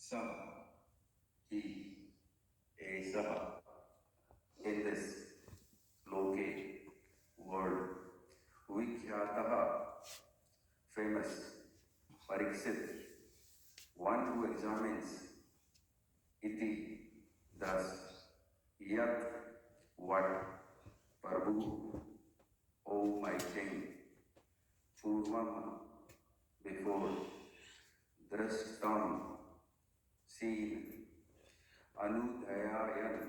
Sah, he, Sah, in this loke world, Vikhyataha, famous, Pariksit, one who examines, iti, thus, yat, what, Prabhu, O my king, Purvam, before, Drashtam, seen, Anudhayayan,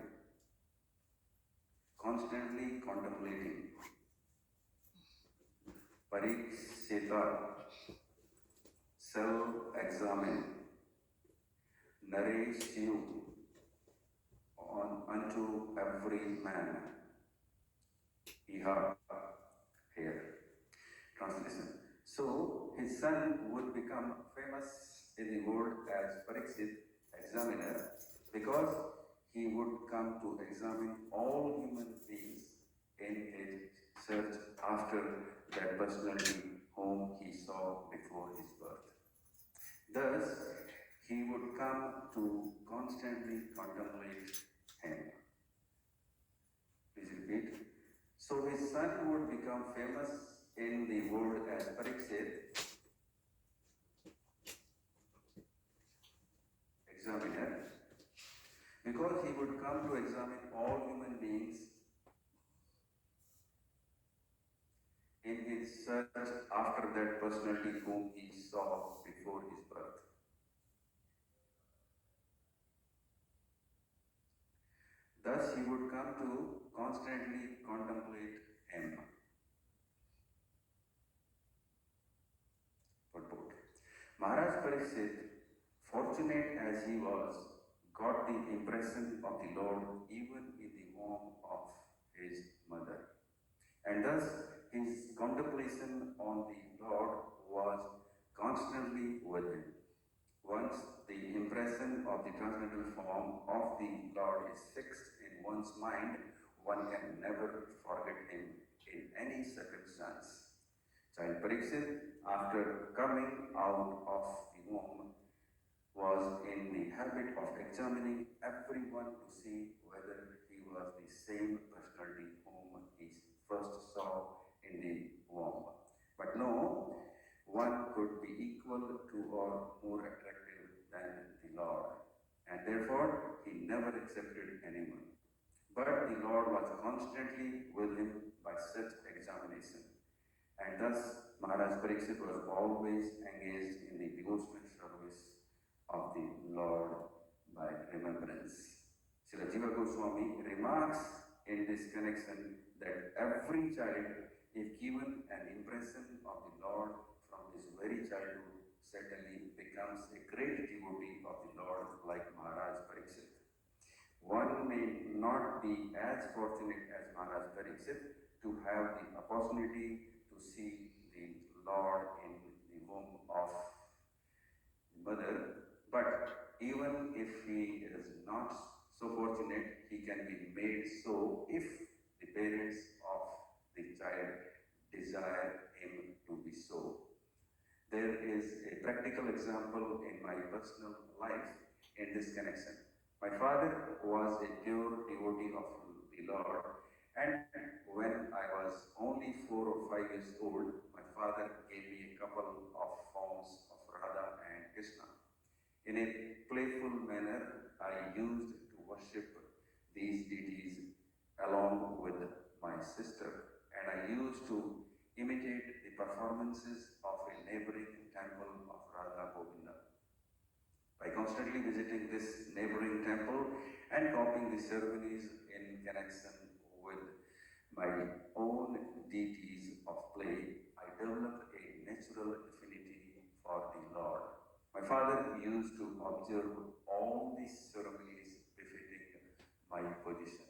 constantly contemplating, Pariksita, self-examine, nourish you unto every man. Iha, here. Translation. So, his son would become famous in the world as Pariksit, examiner, because he would come to examine all human beings in his search after that personality whom he saw before his birth. Thus, he would come to constantly contemplate him. Please repeat. So his son would become famous in the world as Pariksit, examiner, because he would come to examine all human beings in his search after that personality whom he saw before his birth. Thus, he would come to constantly contemplate him. Purport. Maharaj Pariksit, fortunate as he was, got the impression of the Lord even in the womb of his mother. And thus, his contemplation on the Lord was constantly with him. Once the impression of the transcendental form of the Lord is fixed in one's mind, one can never forget him in any circumstance. Child Pariksit, after coming out of the womb, was in the habit of examining everyone to see whether he was the same personality whom he first saw in the womb. But no, one could be equal to or more attractive than the Lord, and therefore he never accepted anyone. But the Lord was constantly with him by such examination, and thus Maharaj Pariksit was always engaged in the devotional service of the Lord by remembrance. Srila Jiva Goswami remarks in this connection that every child, if given an impression of the Lord from his very childhood, certainly becomes a great devotee of the Lord like Maharaj Pariksit. One may not be as fortunate as Maharaj Pariksit to have the opportunity to see the Lord in the womb of the mother, but even if he is not so fortunate, he can be made so if the parents of the child desire him to be so. There is a practical example in my personal life in this connection. My father was a pure devotee of the Lord, and when I was only 4 or 5 years old, my father gave me a couple of forms of Radha and Krishna. In a playful manner, I used to worship these deities along with my sister, and I used to imitate the performances of a neighboring temple of Radha Govinda. By constantly visiting this neighboring temple and copying the ceremonies in connection with my own deities of play, I developed a natural affinity for the Lord. My father used to observe all these ceremonies befitting my position.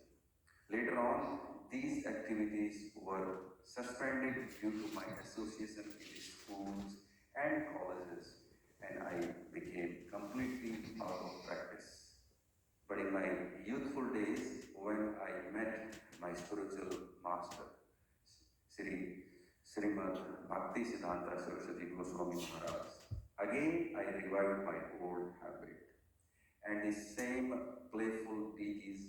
Later on, these activities were suspended due to my association in the schools and colleges, and I became completely out of practice. But in my youthful days, when I met my spiritual master, Srimad Bhakti Siddhanta Saraswati Goswami Maharaj, again I revived my old habit. and the same playful deities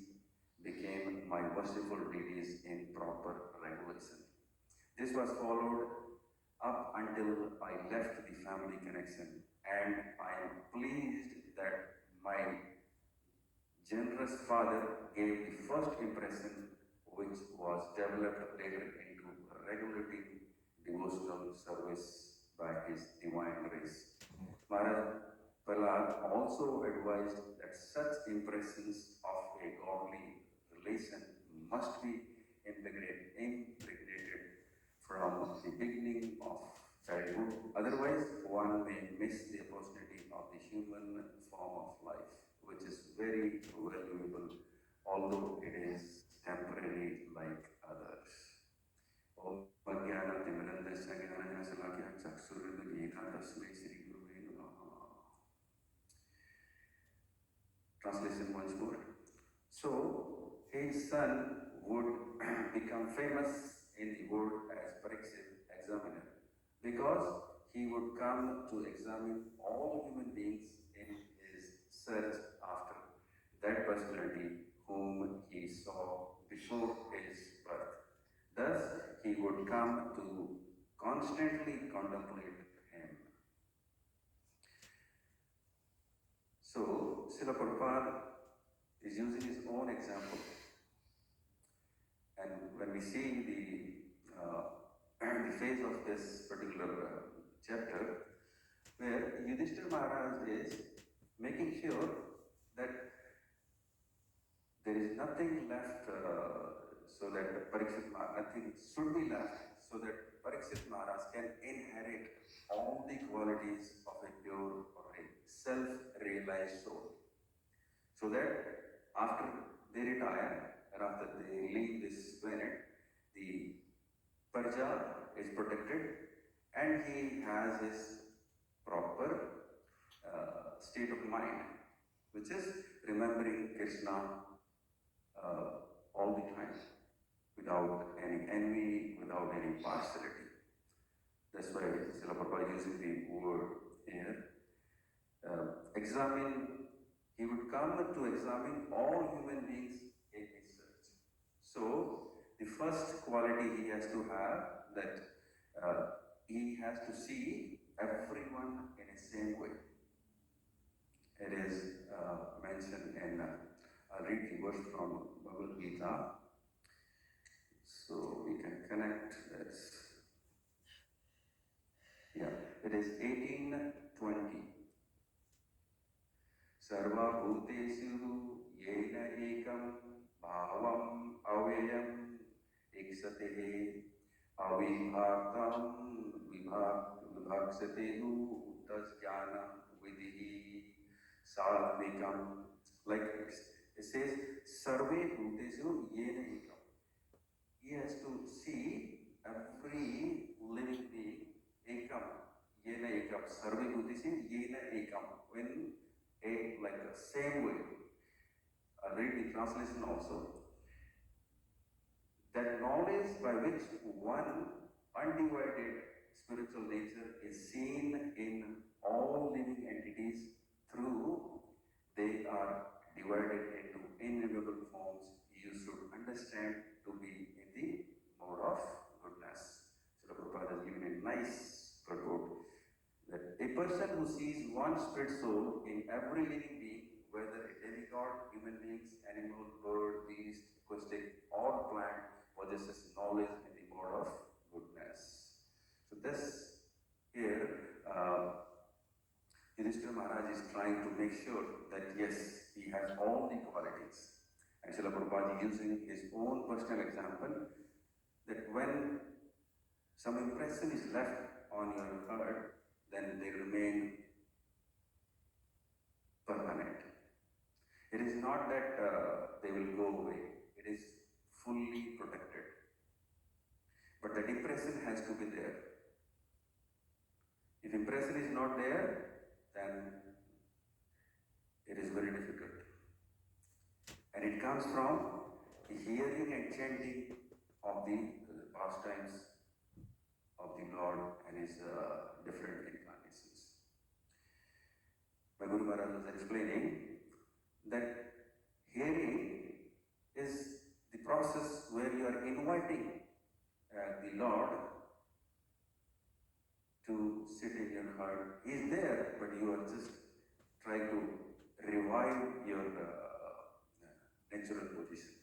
became my worshipful deities in proper regulation. This was followed up until I left the family connection, and I am pleased that my generous father gave the first impression, which was developed later into regulating devotional service by his divine grace. Maharaj Prahlad also advised that such impressions of a godly relation must be impregnated from the beginning of childhood. Otherwise, one may miss the opportunity of the human form of life, which is very valuable, although it is temporary like others. Om Jnana Timirandasya Jnana Salakya Chaksurvimilitam Tasmai Sri Guruve Namaha. Translation once more. So, his son would become famous in the world as Parikshit examiner because he would come to examine all human beings in his search after that personality whom he saw before his birth. Thus, he would come to constantly contemplate him. So, Srila Prabhupada is using his own example. And when we see the phase of this particular chapter, where Yudhishthira Maharaj is making sure that there is nothing left so that nothing should be left so that Parikshit Maharaj can inherit all the qualities of a pure or a self-realized soul. So that after they retire and after they leave this planet, the Parja is protected and he has his proper state of mind, which is remembering Krishna all the time, without any envy, without any partiality. That's why Srila Prabhupada is using the word here. He would come to examine all human beings in his search. So, the first quality he has to have that he has to see everyone in the same way. It is mentioned in, I'll read the verse from Bhagavad Gita, so we can connect this. Yeah, it is 18:20. Sarva bhuteshu yena ekam bhavam avyayam iksatehe avibhaktam vibhaksatehu tasjnana vidhi sadvikam. Like it says, Sarve bhuteshu yena ekam. He has to see every living being ekam, yena ekam, sarve bhuteshu yena ekam, when like the same way. I'll read the translation also. That knowledge by which one undivided spiritual nature is seen in all living entities through they are divided into innumerable forms, you should understand to be in the mode of goodness. So Prabhupada has given a nice purport that a person who sees one spirit soul in every living being, whether a demigod, human beings, animal, bird, beast, aquatic, or plant, possesses knowledge in the mode of goodness. So this here, Yudhishthira Maharaj is trying to make sure that yes, he has all the qualities. And Srila Prabhupada is using his own personal example that when some impression is left on your heart, then they remain permanent. It is not that they will go away. It is fully protected. But that impression has to be there. If impression is not there, then it is very difficult. And it comes from the hearing and chanting of the pastimes of the Lord and his different incarnations. My Guru Maharaj was explaining that hearing is the process where you are inviting the Lord to sit in your heart. He is there, but you are just trying to revive your natural position.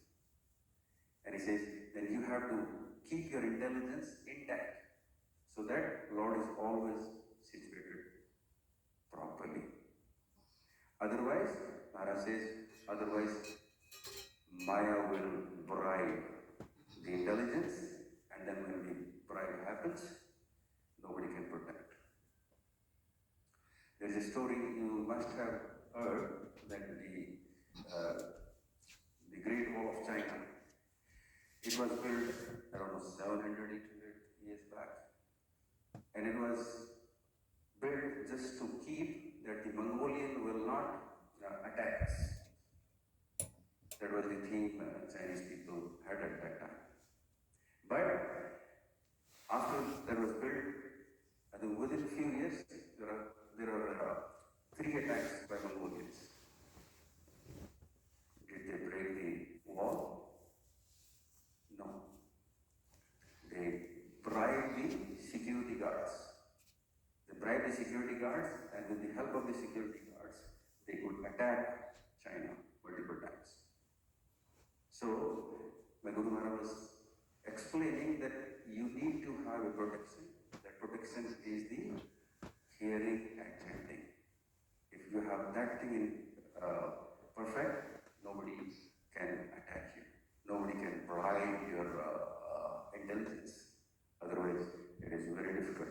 And he says, then you have to keep your intelligence intact so that Lord is always situated properly. Otherwise, Maharaj says, otherwise Maya will bribe the intelligence, and then when the bribe happens, nobody can protect. There is a story you must have heard that the Great Wall of China, it was built, I don't know, 700, 800 years back. And it was built just to keep that the Mongolian will not attack us. That was the theme Chinese people had at that time. But after that was built, I think within a few years, there are 3 attacks by Mongolians. Did they break the wall? No. They bribed the security guards. They bribed the security guards, and with the help of the security guards, they could attack China multiple times. So, my Guru Maharaj was explaining that you need to have a protection. That protection is the hearing and chanting. If you have that thing in perfect, nobody can attack you. Nobody can bribe your intelligence. Otherwise, it is very difficult.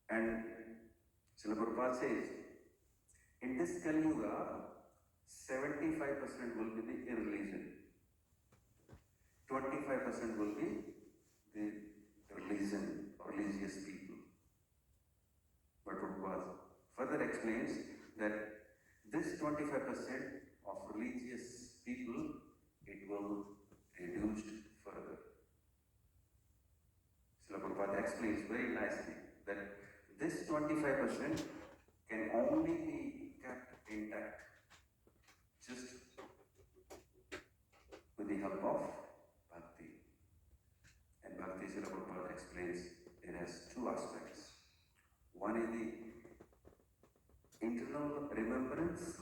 And Srila Prabhupada says, in this Kali Yuga, 75% will be the irreligion. 25% will be the religion or religious people. But Prabhupada further explains that this 25% of religious people, it will reduce further. Srila Prabhupada explains very nicely that this 25% can only be kept intact just with the help of bhakti. And bhakti, Srila Prabhupada explains, it has 2 aspects. One is the internal remembrance,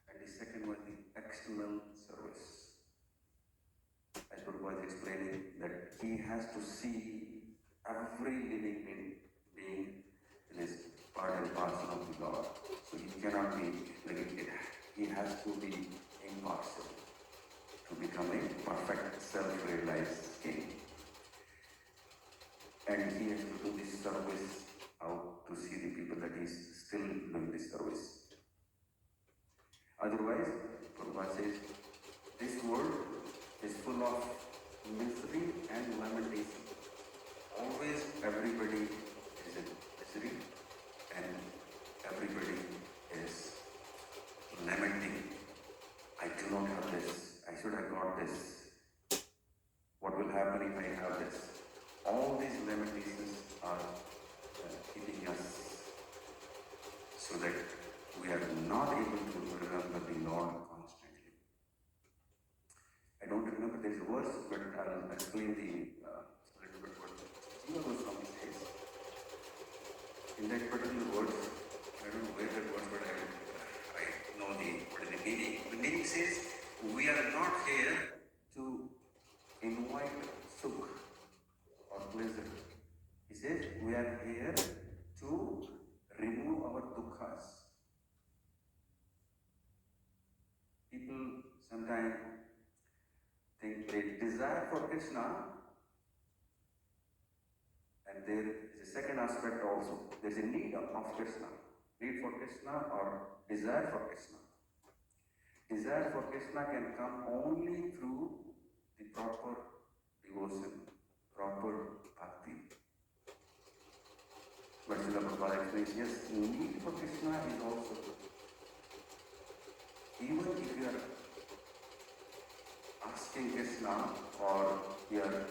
and the second one the external service. As Prabhupada is explaining that he has to see every living being is part and parcel of the Lord. So he cannot be like it. He has to be impartial to become a perfect self-realized king. And he has to do this service out to see the people that he is still doing this service. Otherwise, Prabhupada says, this world is full of misery and lamentation. Always everybody is in misery and everybody is lamenting. I do not have this. I should have got this. What will happen if I have this? All these lamentations are keeping us so that we are not able to remember the Lord constantly. I don't remember this verse, but I'll explain the little bit what Jiva Goswami says. In that particular verse, I don't know where that was, but I know what is the meaning. The meaning says, we are not here to invite sukh or pleasure. He says, we are here to remove our dukkhas. People sometimes think they desire for Krishna, and there is a second aspect also. There is a need of Krishna. Need for Krishna or desire for Krishna. Desire for Krishna can come only through the proper devotion, proper bhakti. But Srila Prabhupada explains, yes, need for Krishna is also good. Even if you are asking Krishna or you are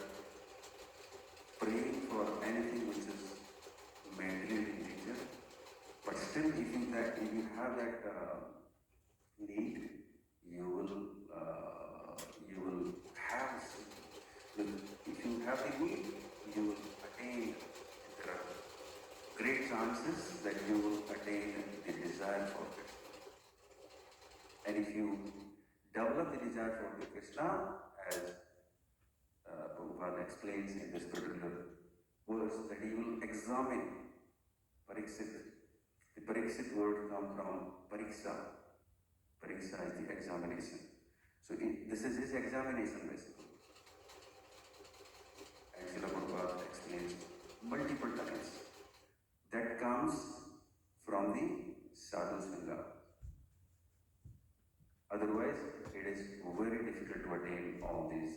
praying for anything which is material in nature, but still, if you have that need, you will have. If you have the need, you will attain. There are great chances that you will attain the desire for Krishna. And if you develop the desire for the Krishna, as Prabhupada explains in this particular verse, that he will examine Pariksit. The Pariksit word comes from Pariksha. Pariksha is the examination. So this is his examination basically. And Srila Prabhupada explains multiple times. That comes from the sadhu sangha. Otherwise, it is very difficult to attain all these